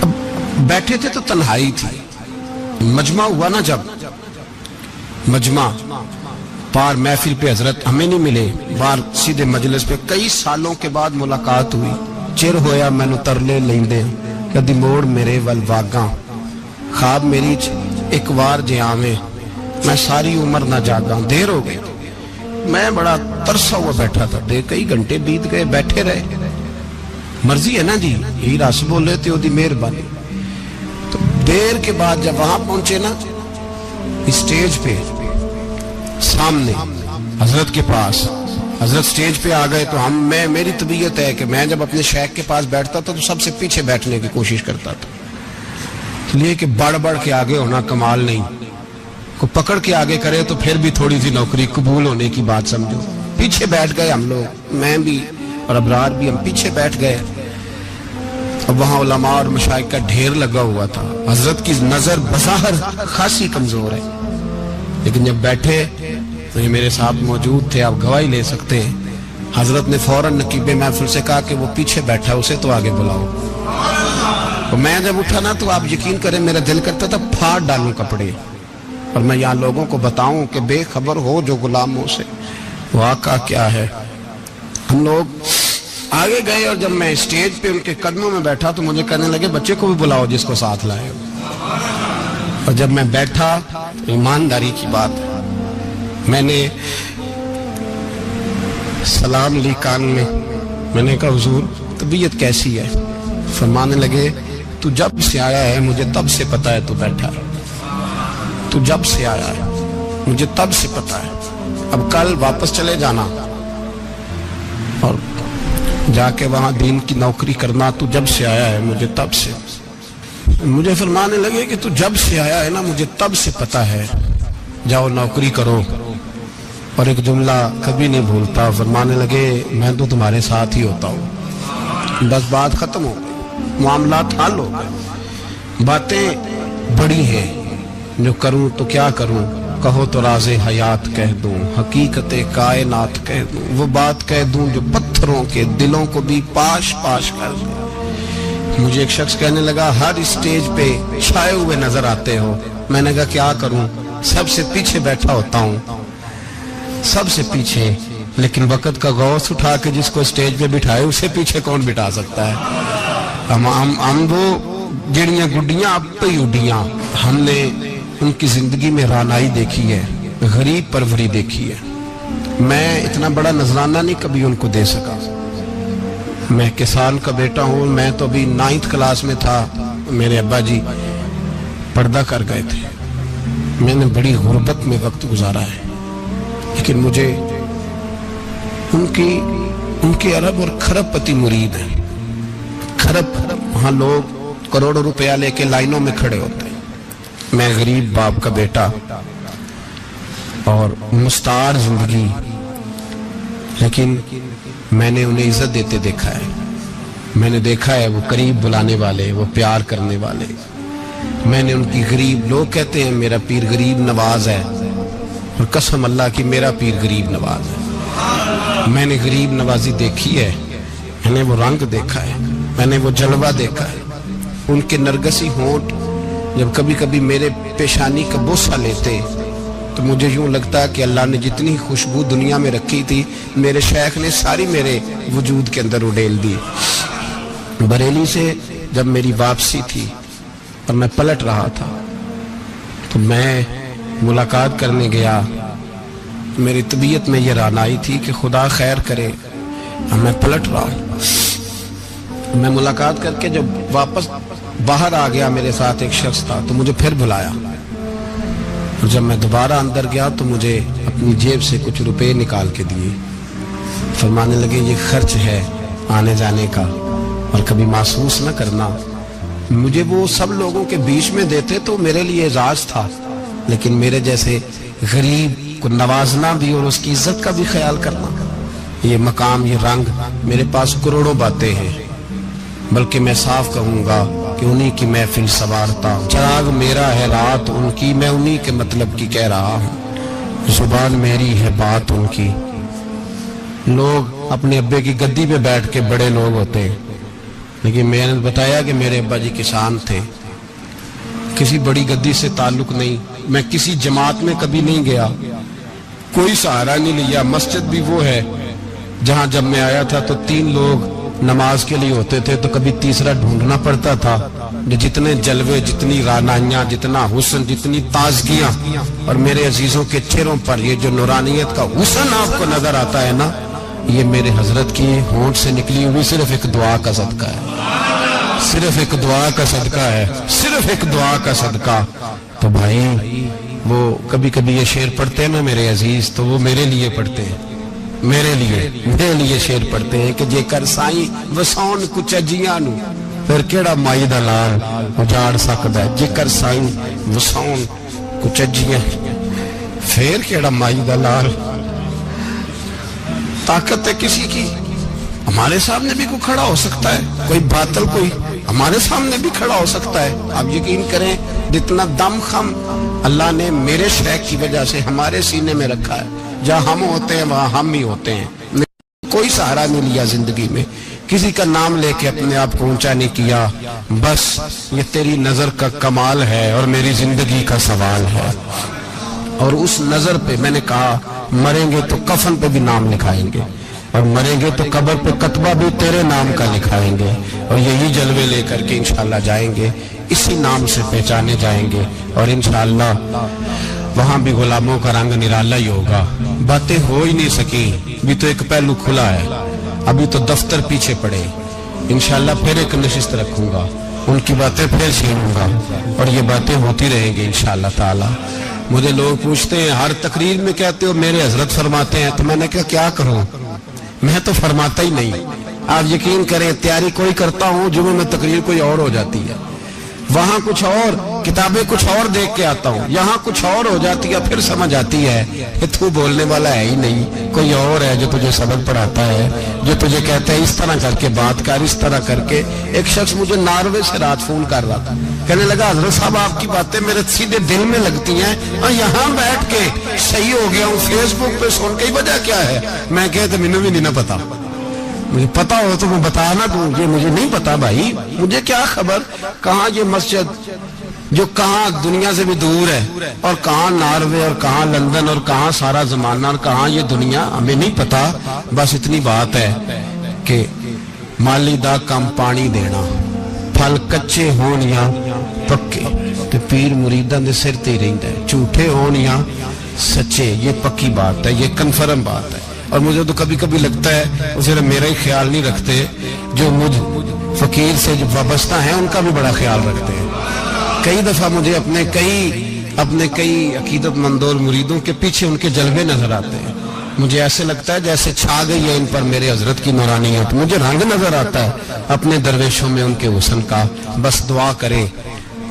اب بیٹھے تھے تو تنہائی تھی، مجمع ہوا نا، جب مجمع پار محفل پہ حضرت ہمیں نہیں ملے، بار سیدھے مجلس پہ کئی سالوں کے بعد ملاقات ہوئی۔ چر ہویا مینو ترلے لیندے کدی موڑ میرے ول واگاں، خواب میری ایک وار جے آویں میں ساری عمر نہ جاگاں۔ دیر ہو گئی، میں بڑا ترسا ہوا بیٹھا تھا، کئی گھنٹے بیت گئے، بیٹھے رہے، مرضی ہے نا جی، یہی رس بولے تے دی مہربانی۔ تو دیر کے بعد جب وہاں پہنچے نا، اسٹیج پہ سامنے حضرت کے پاس، حضرت سٹیج پہ آ گئے تو میری طبیعت ہے کہ میں جب اپنے شیخ کے پاس بیٹھتا تھا تو سب سے پیچھے بیٹھنے کی کوشش کرتا تھا، اس لیے کہ بڑھ کے آگے ہونا کمال نہیں، کو پکڑ کے آگے کرے تو پھر بھی تھوڑی سی نوکری قبول ہونے کی بات سمجھو۔ پیچھے بیٹھ گئے ہم لوگ، میں بھی اور ابرار بھی، ہم پیچھے بیٹھ گئے۔ اب وہاں علماء اور مشائخ کا ڈھیر لگا ہوا تھا، حضرت کی نظر بظاہر خاصی کمزور ہے، لیکن جب بیٹھے تو یہ میرے ساتھ موجود تھے، آپ گواہی لے سکتے ہیں، حضرت نے فوراً نقیب محفل سے کہا کہ وہ پیچھے بیٹھا اسے تو آگے بلاؤ۔ اور میں جب اٹھا نا تو آپ یقین کریں میرا دل کرتا تھا پھاڑ ڈالوں کپڑے اور میں یہاں لوگوں کو بتاؤں کہ بے خبر ہو جو غلاموں سے واقعہ کیا ہے۔ ہم لوگ آگے گئے اور جب میں اسٹیج پہ ان کے قدموں میں بیٹھا تو مجھے کہنے لگے بچے کو بھی بلاؤ جس کو ساتھ لائے ہو۔ اور جب میں بیٹھا، ایمانداری کی بات ہے، میں نے سلام لی کان میں نے کہا حضور طبیعت کیسی ہے؟ فرمانے لگے تو جب سے آیا ہے مجھے تب سے پتا ہے تو بیٹھا ہے، تو جب سے آیا ہے مجھے تب سے پتا ہے، اب کل واپس چلے جانا اور جا کے وہاں دین کی نوکری کرنا، تو جب سے آیا ہے مجھے تب سے۔ مجھے فرمانے لگے کہ تو جب سے آیا ہے نا مجھے تب سے پتا ہے، جاؤ نوکری کرو۔ اور ایک جملہ کبھی نہیں بھولتا، فرمانے لگے میں تو تمہارے ساتھ ہی ہوتا ہوں۔ بس بات ختم ہو گئی، معاملات حل ہو گئے۔ باتیں بڑی ہیں، جو کروں تو کیا کروں، کہو تو راز حیات کہہ دوں، حقیقت کائنات کہہ دوں، وہ بات کہہ دوں جو پتھروں کے دلوں کو بھی پاش پاش کر دے۔ مجھے ایک شخص کہنے لگا ہر اسٹیج پہ چھائے ہوئے نظر آتے ہو۔ میں نے کہا کیا کروں، سب سے پیچھے بیٹھا ہوتا ہوں، سب سے پیچھے، لیکن وقت کا غوث اٹھا کے جس کو اسٹیج پہ بٹھائے اسے پیچھے کون بٹھا سکتا ہے؟ ہم وہ جڑیاں گڈیاں اب پہ ہی اڈیاں، ہم نے ان کی زندگی میں رانائی دیکھی ہے، غریب پروری دیکھی ہے۔ میں اتنا بڑا نذرانہ نہیں کبھی ان کو دے سکا، میں کسان کا بیٹا ہوں، میں تو ابھی 9th کلاس میں تھا، میرے ابا جی پردہ کر گئے تھے، میں نے بڑی غربت میں وقت گزارا ہے، لیکن مجھے ان کی ارب اور خرب پتی مرید ہیں. خرب وہاں لوگ کروڑوں روپیہ لے کے لائنوں میں کھڑے ہوتے ہیں. میں غریب باپ کا بیٹا اور مستعار زندگی، لیکن میں نے انہیں عزت دیتے دیکھا ہے. میں نے دیکھا ہے وہ قریب بلانے والے، وہ پیار کرنے والے. میں نے ان کی غریب، لوگ کہتے ہیں میرا پیر غریب نواز ہے، اور قسم اللہ کی میرا پیر غریب نواز ہے. میں نے غریب نوازی دیکھی ہے، میں نے وہ رنگ دیکھا ہے، میں نے وہ جلوہ دیکھا ہے. ان کے نرگسی ہونٹ جب کبھی کبھی میرے پیشانی کا بوسہ لیتے تو مجھے یوں لگتا کہ اللہ نے جتنی خوشبو دنیا میں رکھی تھی میرے شیخ نے ساری میرے وجود کے اندر اڈیل دی. بریلی سے جب میری واپسی تھی اور میں پلٹ رہا تھا تو میں ملاقات کرنے گیا. میری طبیعت میں یہ رانائی تھی کہ خدا خیر کرے، میں پلٹ رہا ہوں. میں ملاقات کر کے جب واپس باہر آ گیا، میرے ساتھ ایک شخص تھا تو مجھے پھر بلایا. اور جب میں دوبارہ اندر گیا تو مجھے اپنی جیب سے کچھ روپے نکال کے دیے. فرمانے لگے یہ خرچ ہے آنے جانے کا، اور کبھی محسوس نہ کرنا. مجھے وہ سب لوگوں کے بیچ میں دیتے تو میرے لیے اعزاز تھا، لیکن میرے جیسے غریب کو نوازنا بھی اور اس کی عزت کا بھی خیال کرنا، یہ مقام، یہ رنگ. میرے پاس کروڑوں باتیں ہیں، بلکہ میں صاف کہوں گا کہ انہی کی محفل سوارتا ہوں. چراغ میرا ہے رات ان کی، میں انہی کے مطلب کی کہہ رہا ہوں. زبان میری ہے بات ان کی. لوگ اپنے ابے کی گدی پہ بیٹھ کے بڑے لوگ ہوتے ہیں، لیکن میں نے بتایا کہ میرے ابا جی کسان تھے. کسی بڑی گدی سے تعلق نہیں. میں کسی جماعت میں کبھی نہیں گیا، کوئی سہارا نہیں لیا. مسجد بھی وہ ہے جہاں جب میں آیا تھا تو 3 لوگ نماز کے لیے ہوتے تھے، تو کبھی تیسرا ڈھونڈنا پڑتا تھا. جتنے جلوے، جتنی رانائیاں، جتنا حسن، جتنی تازگیاں، اور میرے عزیزوں کے چہروں پر یہ جو نورانیت کا حسن آپ کو نظر آتا ہے نا، یہ میرے حضرت کی ہونٹ سے نکلی ہوئی صرف ایک دعا کا صدقہ ہے. صرف ایک دعا کا صدقہ ہے، صرف ایک دعا کا صدقہ. تو بھائی وہ کبھی کبھی یہ شعر پڑھتے ہیں نا میرے عزیز، تو وہ میرے لیے پڑھتے ہیں، میرے لیے شعر پڑھتے ہیں کہ جے کر سائیں وسون کچھ اجیاں نو پھر کیڑا مائی دا لال اجاڑ سکدا ہے. جے کر سائیں وسون کچھ اجیاں پھر کیڑا مائی دا لال. طاقت ہے کسی کی، ہمارے سامنے بھی کوئی کھڑا ہو سکتا ہے، کوئی باطل کوئی ہمارے سامنے بھی کھڑا ہو سکتا ہے. آپ یقین کریں جتنا دم خم اللہ نے میرے شیخ کی وجہ سے ہمارے سینے میں رکھا ہے، جہاں ہم ہوتے ہیں وہاں ہم ہی ہوتے ہیں. کوئی سہارا نہیں لیا زندگی میں، کسی کا نام لے کے اپنے آپ کو اونچا نہیں کیا. بس یہ تیری نظر کا کمال ہے اور میری زندگی کا سوال ہے. اور اس نظر پہ میں نے کہا مریں گے تو کفن پہ بھی نام لکھائیں گے، اور مریں گے تو قبر پہ کتبہ بھی تیرے نام کا لکھائیں گے، اور یہی جلوے لے کر کے انشاءاللہ جائیں گے، اسی نام سے پہچانے جائیں گے. اور انشاءاللہ وہاں بھی غلاموں کا رنگ نرالا ہی ہوگا. باتیں ہو ہی نہیں سکی، بھی تو ایک پہلو کھلا ہے، ابھی تو دفتر پیچھے پڑے. انشاءاللہ پھر ایک نشست رکھوں گا، ان کی باتیں پھر چھیڑوں گا، اور یہ باتیں ہوتی رہیں گی انشاءاللہ تعالی. مجھے لوگ پوچھتے ہیں ہر تقریر میں کہتے ہو میرے حضرت فرماتے ہیں، تو میں نے کہا کیا کروں، میں تو فرماتا ہی نہیں. آپ یقین کریں تیاری کوئی کرتا ہوں، جمعے میں تقریر کوئی اور ہو جاتی ہے، وہاں کچھ اور، کتابیں کچھ اور دیکھ کے آتا ہوں، یہاں کچھ اور ہو جاتی ہے. پھر سمجھ آتی ہے کہ تو بولنے والا ہے ہی نہیں، کوئی اور ہے جو تجھے سبق پڑھاتا ہے، جو تجھے کہتا ہے اس طرح کر کے بات کر، اس طرح کر کے. ایک شخص مجھے ناروے سے رات فون کر رہا تھا، کہنے لگا حضرت صاحب آپ کی باتیں میرے سیدھے دل میں لگتی ہیں، اور یہاں بیٹھ کے صحیح ہو گیا ہوں، فیس بک پہ سن کے وجہ کیا ہے. میں کہتا مجھے بھی نہیں پتا، مجھے پتا ہو تو میں بتانا دوں، یہ مجھے نہیں پتا بھائی، مجھے کیا خبر کہاں یہ مسجد جو کہاں دنیا سے بھی دور ہے، اور کہاں ناروے، اور کہاں لندن، اور کہاں سارا زمانہ، اور کہاں یہ دنیا، ہمیں نہیں پتا. بس اتنی بات ہے کہ مالی دا کم پانی دینا، پھل کچے ہون یا پکے، تو پیر مریداں دے سر تے رہندا ہے، جھوٹے ہون یا سچے. یہ پکی بات ہے، یہ کنفرم بات ہے. اور مجھے تو کبھی کبھی لگتا ہے وہ صرف میرا ہی خیال نہیں رکھتے، جو مجھ فقیر سے جو وابستہ ہیں ان کا بھی بڑا خیال رکھتے ہیں. کئی دفعہ مجھے اپنے کئی اپنے کئی عقیدت مندوں اور مریدوں کے پیچھے ان کے جلوے نظر آتے ہیں. مجھے ایسے لگتا ہے جیسے چھا گئی ہے ان پر میرے حضرت کی نورانیت. مجھے رنگ نظر آتا ہے اپنے درویشوں میں ان کے حسن کا. بس دعا کرے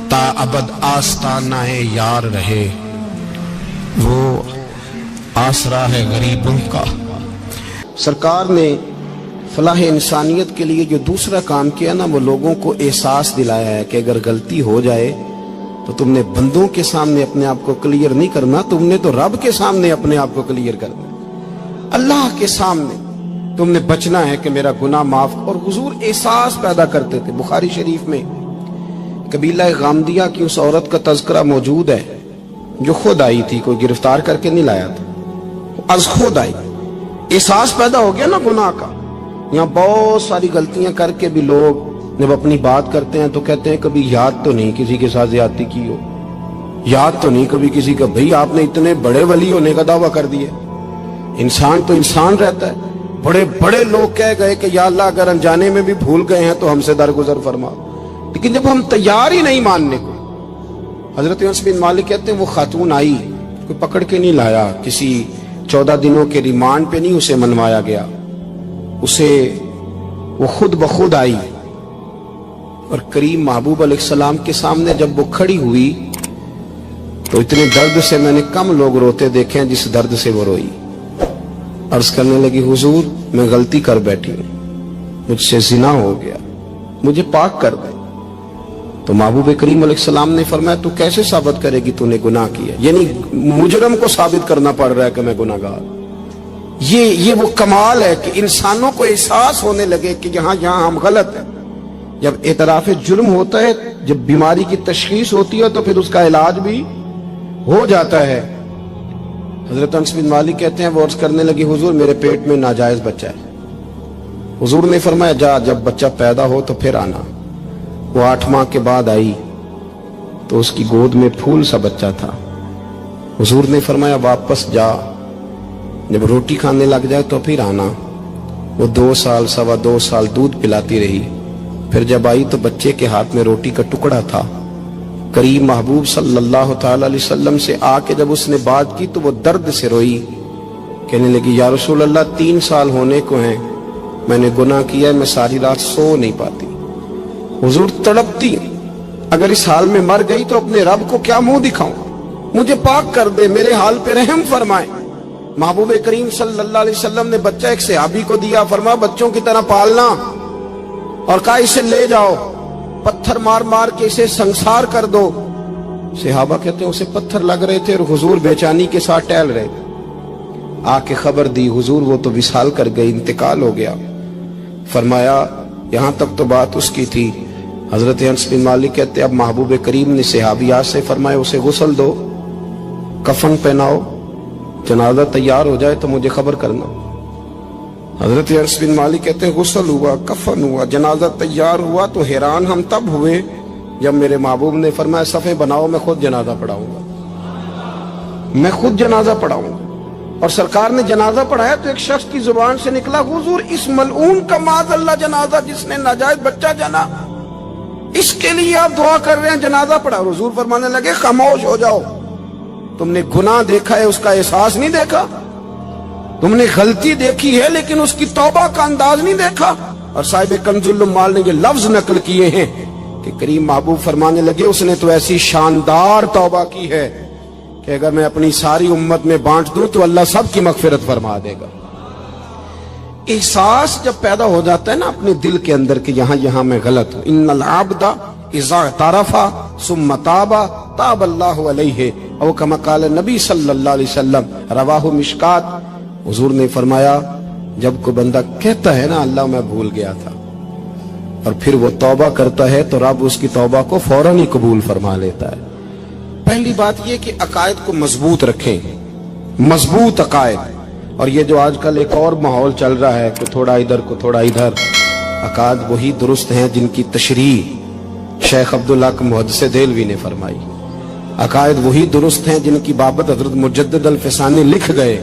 تا ابد آستانہ یار رہے، وہ آسرا ہے غریبوں کا. سرکار نے فلاح انسانیت کے لیے جو دوسرا کام کیا نا، وہ لوگوں کو احساس دلایا ہے کہ اگر غلطی ہو جائے تو تم نے بندوں کے سامنے اپنے آپ کو کلیئر نہیں کرنا، تم نے تو رب کے سامنے اپنے آپ کو کلیئر کرنا. اللہ کے سامنے تم نے بچنا ہے کہ میرا گناہ معاف. اور حضور احساس پیدا کرتے تھے. بخاری شریف میں قبیلہ غامدیہ کی اس عورت کا تذکرہ موجود ہے جو خود آئی تھی، کوئی گرفتار کر کے نہیں لایا تھا، از خود آئی. احساس پیدا ہو گیا نا گناہ کا. یہاں بہت ساری غلطیاں کر کے بھی لوگ جب اپنی بات کرتے ہیں تو کہتے ہیں کبھی یاد تو نہیں کسی کے ساتھ زیادتی کی ہو، یاد تو نہیں کبھی کسی کا. بھئی آپ نے اتنے بڑے ولی ہونے کا دعویٰ کر دیا. انسان تو انسان رہتا ہے. بڑے بڑے لوگ کہہ گئے کہ یا اللہ اگر انجانے میں بھی بھول گئے ہیں تو ہم سے درگزر فرما. لیکن جب ہم تیار ہی نہیں ماننے کو. حضرت انس بن مالک کہتے ہیں وہ خاتون آئی، کوئی پکڑ کے نہیں لایا، کسی 14 دنوں کے ریمانڈ پہ نہیں اسے منوایا گیا، اسے وہ خود بخود آئی. اور کریم محبوب علیہ السلام کے سامنے جب وہ کھڑی ہوئی تو اتنے درد سے میں نے کم لوگ روتے دیکھے ہیں جس درد سے وہ روئی. عرض کرنے لگی حضور میں غلطی کر بیٹھی ہوں، مجھ سے زنا ہو گیا، مجھے پاک کر دیں. تو محبوب کریم علیہ السلام نے فرمایا تو کیسے ثابت کرے گی تو نے گناہ کیا؟ یعنی مجرم کو ثابت کرنا پڑ رہا ہے کہ میں گناہ گار. یہ وہ کمال ہے کہ انسانوں کو احساس ہونے لگے کہ یہاں ہم غلط ہیں. جب اعتراف جرم ہوتا ہے، جب بیماری کی تشخیص ہوتی ہے تو پھر اس کا علاج بھی ہو جاتا ہے. حضرت انس بن مالک کہتے ہیں وہ عرض کرنے لگی حضور میرے پیٹ میں ناجائز بچہ ہے. حضور نے فرمایا جا جب بچہ پیدا ہو تو پھر آنا. وہ 8 ماہ کے بعد آئی تو اس کی گود میں پھول سا بچہ تھا. حضور نے فرمایا واپس جا، جب روٹی کھانے لگ جائے تو پھر آنا. وہ 2 سال 2.25 سال دودھ پلاتی رہی. پھر جب آئی تو بچے کے ہاتھ میں روٹی کا ٹکڑا تھا. کریم محبوب صلی اللہ تعالی علیہ وسلم سے آ کے جب اس نے بات کی تو وہ درد سے روئی، کہنے لگی یا رسول اللہ 3 سال ہونے کو ہیں، میں نے گناہ کیا ہے، میں ساری رات سو نہیں پاتی. حضور تڑپتی، اگر اس حال میں مر گئی تو اپنے رب کو کیا منہ دکھاؤں، مجھے پاک کر دے، میرے حال پہ رحم فرمائے. محبوب کریم صلی اللہ علیہ وسلم نے بچہ ایک صحابی کو دیا، فرمایا بچوں کی طرح پالنا، اور کہا اسے لے جاؤ، پتھر مار مار کے اسے سنسار کر دو. صحابہ کہتے ہیں اسے پتھر لگ رہے تھے اور حضور بے چینی کے ساتھ ٹہل رہے تھے. آ کے خبر دی حضور وہ تو وصال کر گئی، انتقال ہو گیا. فرمایا یہاں تک تو بات اس کی تھی. حضرت انس بن مالک کہتے اب محبوب کریم نے صحابیات سے فرمایا اسے غسل دو، کفن پہناؤ، جنازہ تیار ہو جائے تو مجھے خبر کرنا. حضرت انس بن مالک کہتے ہیں غسل ہوا، کفن ہوا، جنازہ تیار ہوا تو حیران ہم تب ہوئے جب میرے محبوب نے فرمایا صفیں بناؤ، میں خود جنازہ پڑھاؤں گا، میں خود جنازہ پڑھاؤں گا. اور سرکار نے جنازہ پڑھایا تو ایک شخص کی زبان سے نکلا حضور اس ملعون کا معاذ اللہ جنازہ جس نے ناجائز بچہ جنا، اس کے لیے آپ دعا کر رہے ہیں، جنازہ پڑھا. حضور فرمانے لگے خاموش ہو جاؤ، تم نے گناہ دیکھا ہے، اس کا احساس نہیں دیکھا. تم نے غلطی دیکھی ہے لیکن اس کی توبہ کا انداز نہیں دیکھا. اور صاحب کنز العمال نے یہ لفظ نقل کیے ہیں کہ کریم محبوب فرمانے لگے اس نے تو ایسی شاندار توبہ کی ہے کہ اگر میں اپنی ساری امت میں بانٹ دوں تو اللہ سب کی مغفرت فرما دے گا. احساس جب پیدا ہو جاتا ہے نا اپنے دل کے اندر کہ یہاں میں غلط ہوں. ان العبد اذا اعترف ثم تاب تاب اللہ علیہ او کما قال نبی صلی اللہ علیہ وسلم، رواہ مشکات. حضور نے فرمایا جب کوئی بندہ کہتا ہے نا اللہ میں بھول گیا تھا اور پھر وہ توبہ کرتا ہے تو رب اس کی توبہ کو فوراً ہی قبول فرما لیتا ہے. پہلی بات یہ کہ عقائد کو مضبوط رکھیں، مضبوط عقائد. اور یہ جو آج کل ایک اور ماحول چل رہا ہے کہ تھوڑا ادھر کو تھوڑا ادھر، عقائد وہی درست ہیں جن کی تشریح شیخ عبدالحق محدث دہلوی نے فرمائی. عقائد وہی درست ہیں جن کی بابت حضرت مجدد الفسانی لکھ گئے،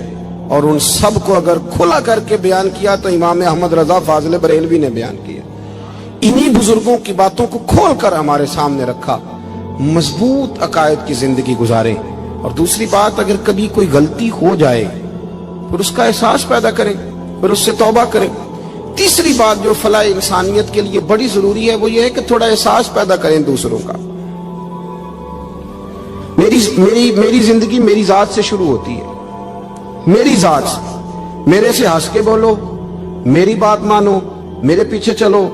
اور ان سب کو اگر کھلا کر کے بیان کیا تو امام احمد رضا فاضل بریلوی نے بیان کیا. انہی بزرگوں کی باتوں کو کھول کر ہمارے سامنے رکھا. مضبوط عقائد کی زندگی گزاریں. اور دوسری بات، اگر کبھی کوئی غلطی ہو جائے پھر اس کا احساس پیدا کریں، پھر اس سے توبہ کریں. تیسری بات جو فلاح انسانیت کے لیے بڑی ضروری ہے وہ یہ ہے کہ تھوڑا احساس پیدا کریں دوسروں کا. میری زندگی میری ذات سے شروع ہوتی ہے، میری ذات سے. میرے سے ہنس کے بولو، میری بات مانو، میرے پیچھے چلو،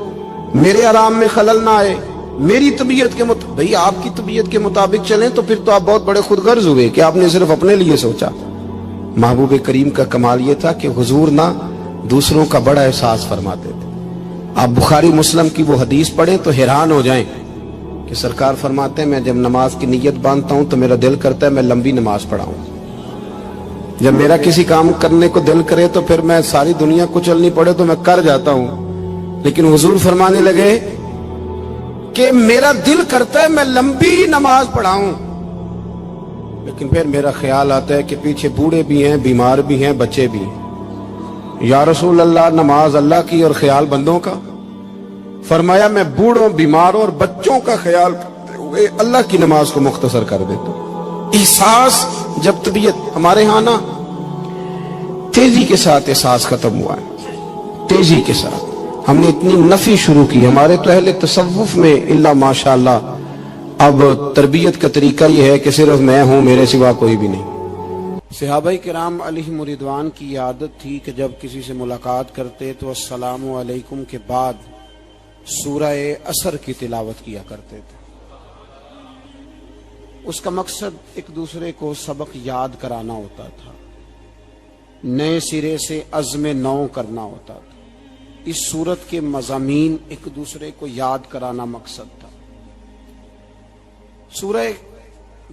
میرے آرام میں خلل نہ آئے، میری طبیعت کے مطابق. بھئی آپ کی طبیعت کے مطابق چلیں تو پھر تو آپ بہت بڑے خود غرض ہوئے کہ آپ نے صرف اپنے لیے سوچا. محبوب کریم کا کمال یہ تھا کہ حضور نہ دوسروں کا بڑا احساس فرماتے تھے. آپ بخاری مسلم کی وہ حدیث پڑھیں تو حیران ہو جائیں کہ سرکار فرماتے ہیں میں جب نماز کی نیت باندھتا ہوں تو میرا دل کرتا ہے میں لمبی نماز پڑھاؤں. جب میرا کسی کام کرنے کو دل کرے تو پھر میں ساری دنیا کو چلنی پڑے تو میں کر جاتا ہوں. لیکن حضور فرمانے لگے کہ میرا دل کرتا ہے میں لمبی نماز پڑھاؤں، لیکن پھر میرا خیال آتا ہے کہ پیچھے بوڑھے بھی ہیں، بیمار بھی ہیں، بچے بھی ہیں. یا رسول اللہ، نماز اللہ کی اور خیال بندوں کا. فرمایا میں بوڑھوں، بیماروں اور بچوں کا خیال کرتے ہوئے اللہ کی نماز کو مختصر کر دیتا ہوں. احساس جب طبیعت ہمارے ہاں نا تیزی کے ساتھ احساس ختم ہوا ہے، تیزی کے ساتھ ہم نے اتنی نفی شروع کی. ہمارے تو اہل تصوف میں اللہ ماشاءاللہ اب تربیت کا طریقہ یہ ہے کہ صرف میں ہوں، میرے سوا کوئی بھی نہیں. صحابہ کرام علیہم رضوان کی عادت تھی کہ جب کسی سے ملاقات کرتے تو السلام علیکم کے بعد سورہ عصر کی تلاوت کیا کرتے تھے. اس کا مقصد ایک دوسرے کو سبق یاد کرانا ہوتا تھا، نئے سرے سے عزم نو کرنا ہوتا تھا. اس سورت کے مضامین ایک دوسرے کو یاد کرانا مقصد تھا. سورہ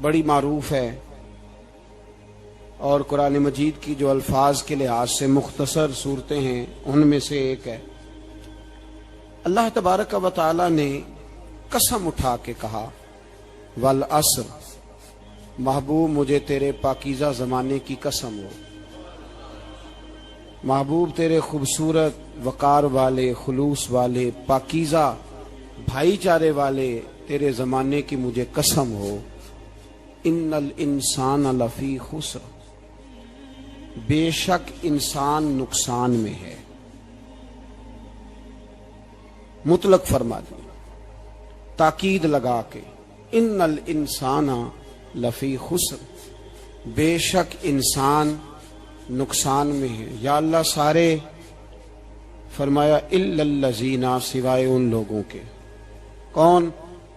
بڑی معروف ہے اور قرآن مجید کی جو الفاظ کے لحاظ سے مختصر صورتیں ہیں ان میں سے ایک ہے. اللہ تبارک و تعالی نے قسم اٹھا کے کہا والعصر، محبوب مجھے تیرے پاکیزہ زمانے کی قسم ہو. محبوب تیرے خوبصورت وقار والے، خلوص والے، پاکیزہ بھائی چارے والے تیرے زمانے کی مجھے قسم ہو. ان الانسان لفی خسر، بے شک انسان نقصان میں ہے. مطلق فرما دی، تاکید لگا کے، ان الانسان لفی خسر، بے شک انسان نقصان میں ہے. یا اللہ سارے، فرمایا الا الذین، سوائے ان لوگوں کے. کون؟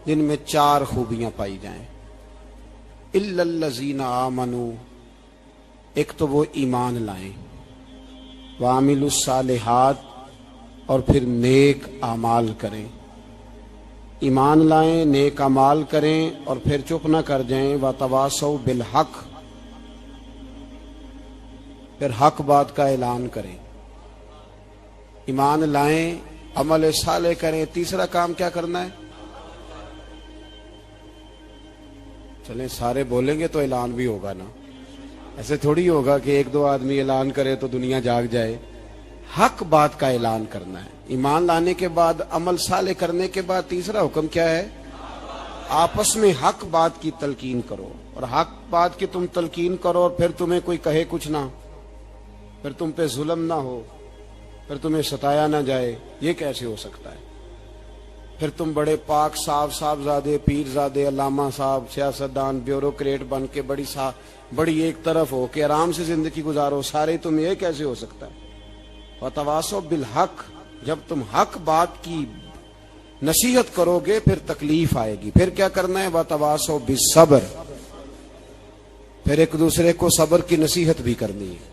جن میں چار خوبیاں پائی جائیں. الا الذین آمنوا، ایک تو وہ ایمان لائیں، وعملوا الصالحات، اور پھر نیک اعمال کریں. ایمان لائیں، نیک اعمال کریں اور پھر چپ نہ کر جائیں. وتواصوا بالحق، پھر حق بات کا اعلان کریں. ایمان لائیں، عمل صالح کریں. تیسرا کام کیا کرنا ہے؟ چلیں سارے بولیں گے تو اعلان بھی ہوگا نا. ایسے تھوڑی ہوگا کہ ایک دو آدمی اعلان کرے تو دنیا جاگ جائے. حق بات کا اعلان کرنا ہے. ایمان لانے کے بعد، عمل صالح کرنے کے بعد تیسرا حکم کیا ہے؟ آپس میں حق بات کی تلقین کرو. اور حق بات کی تم تلقین کرو اور پھر تمہیں کوئی کہے کچھ نہ، پھر تم پہ ظلم نہ ہو، پھر تمہیں ستایا نہ جائے. یہ کیسے ہو سکتا ہے؟ پھر تم بڑے پاک صاحبزادے، پیرزادے، علامہ صاحب، سیاستدان، بیوروکریٹ بن کے بڑی ایک طرف ہو کے آرام سے زندگی گزارو سارے. تم یہ کیسے ہو سکتا ہے؟ وتواصوا بالحق، جب تم حق بات کی نصیحت کرو گے پھر تکلیف آئے گی. پھر کیا کرنا ہے؟ وتواصوا بالصبر، پھر ایک دوسرے کو صبر کی نصیحت بھی کرنی ہے.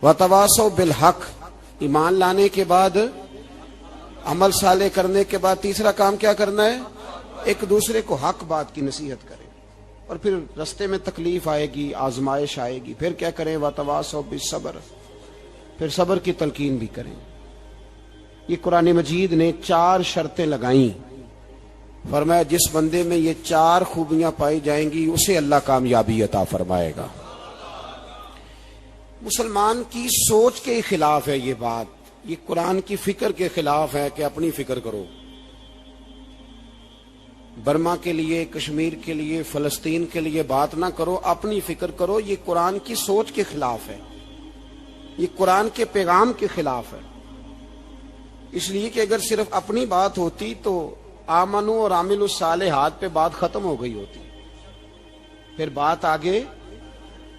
وتواصوا بالحق، ایمان لانے کے بعد، عمل صالح کرنے کے بعد تیسرا کام کیا کرنا ہے؟ ایک دوسرے کو حق بات کی نصیحت کریں. اور پھر رستے میں تکلیف آئے گی، آزمائش آئے گی، پھر کیا کریں؟ وتواصوا بالصبر، پھر صبر کی تلقین بھی کریں. یہ قرآن مجید نے 4 شرطیں لگائیں. فرمایا جس بندے میں یہ 4 خوبیاں پائی جائیں گی اسے اللہ کامیابی عطا فرمائے گا. مسلمان کی سوچ کے خلاف ہے یہ بات، یہ قرآن کی فکر کے خلاف ہے کہ اپنی فکر کرو. برما کے لیے، کشمیر کے لیے، فلسطین کے لیے بات نہ کرو، اپنی فکر کرو۔ یہ قرآن کی سوچ کے خلاف ہے، یہ قرآن کے پیغام کے خلاف ہے۔ اس لیے کہ اگر صرف اپنی بات ہوتی تو آمنو اور عامل الصالحات پہ بات ختم ہو گئی ہوتی، پھر بات آگے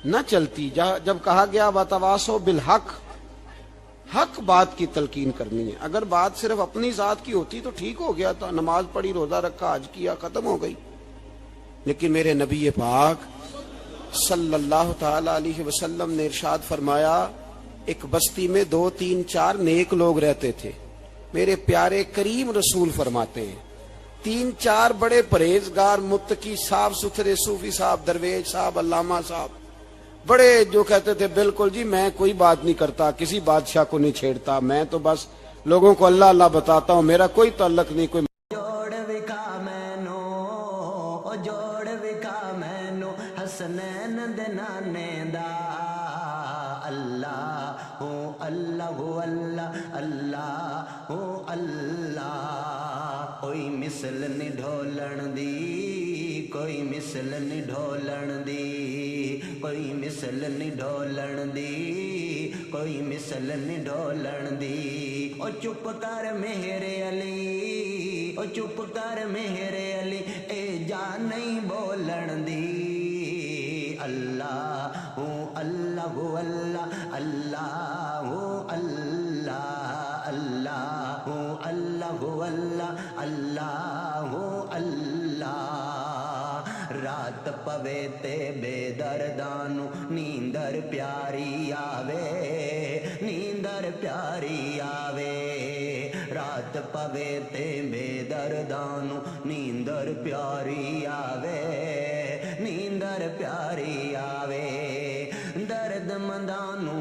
نہ چلتی۔ جب کہا گیا وتواصوا بالحق، حق بات کی تلقین کرنی ہے۔ اگر بات صرف اپنی ذات کی ہوتی تو ٹھیک ہو گیا تھا، نماز پڑھی، روزہ رکھا، حج کیا، ختم ہو گئی۔ لیکن میرے نبی پاک صلی اللہ تعالی علیہ وسلم نے ارشاد فرمایا، ایک بستی میں 2 3 4 نیک لوگ رہتے تھے۔ میرے پیارے کریم رسول فرماتے ہیں 3 4 بڑے پرہیزگار، متقی، صاف ستھرے صوفی صاحب، درویش صاحب، علامہ صاحب، بڑے جو کہتے تھے بالکل جی میں کوئی بات نہیں کرتا، کسی بادشاہ کو نہیں چھیڑتا، میں تو بس لوگوں کو اللہ اللہ بتاتا ہوں، میرا کوئی تعلق نہیں، کوئی جوڑ وکھا مینو، او جوڑ وکھا مینو حسنین دے نانے دا، اللہ ہو اللہ ہو اللہ، اللہ ہو اللہ، کوئی مثل نہیں ڈھولن دی، کوئی مثل نہیں ڈھولن دی، کوئی مثل نہیں ڈھولن دی، کوئی مثل نہیں ڈھولن دی۔ او چپ کر میرے علی، او چپ کر میرے علی، اے جان نہیں بولن دی، اللہ ہوں اللہ ہو اللہ، اللہ ہو اللہ، اللہ ہوں اللہ ہو اللہ، اللہ ہو اللہ۔ رات پوے تے بے دردانو نیندر پیاری آوے، نیندر پیاری آوے، رات پوے تے بے دردانو نیندر پیاری آوے، نیندر پیاری آوے، درد مندانو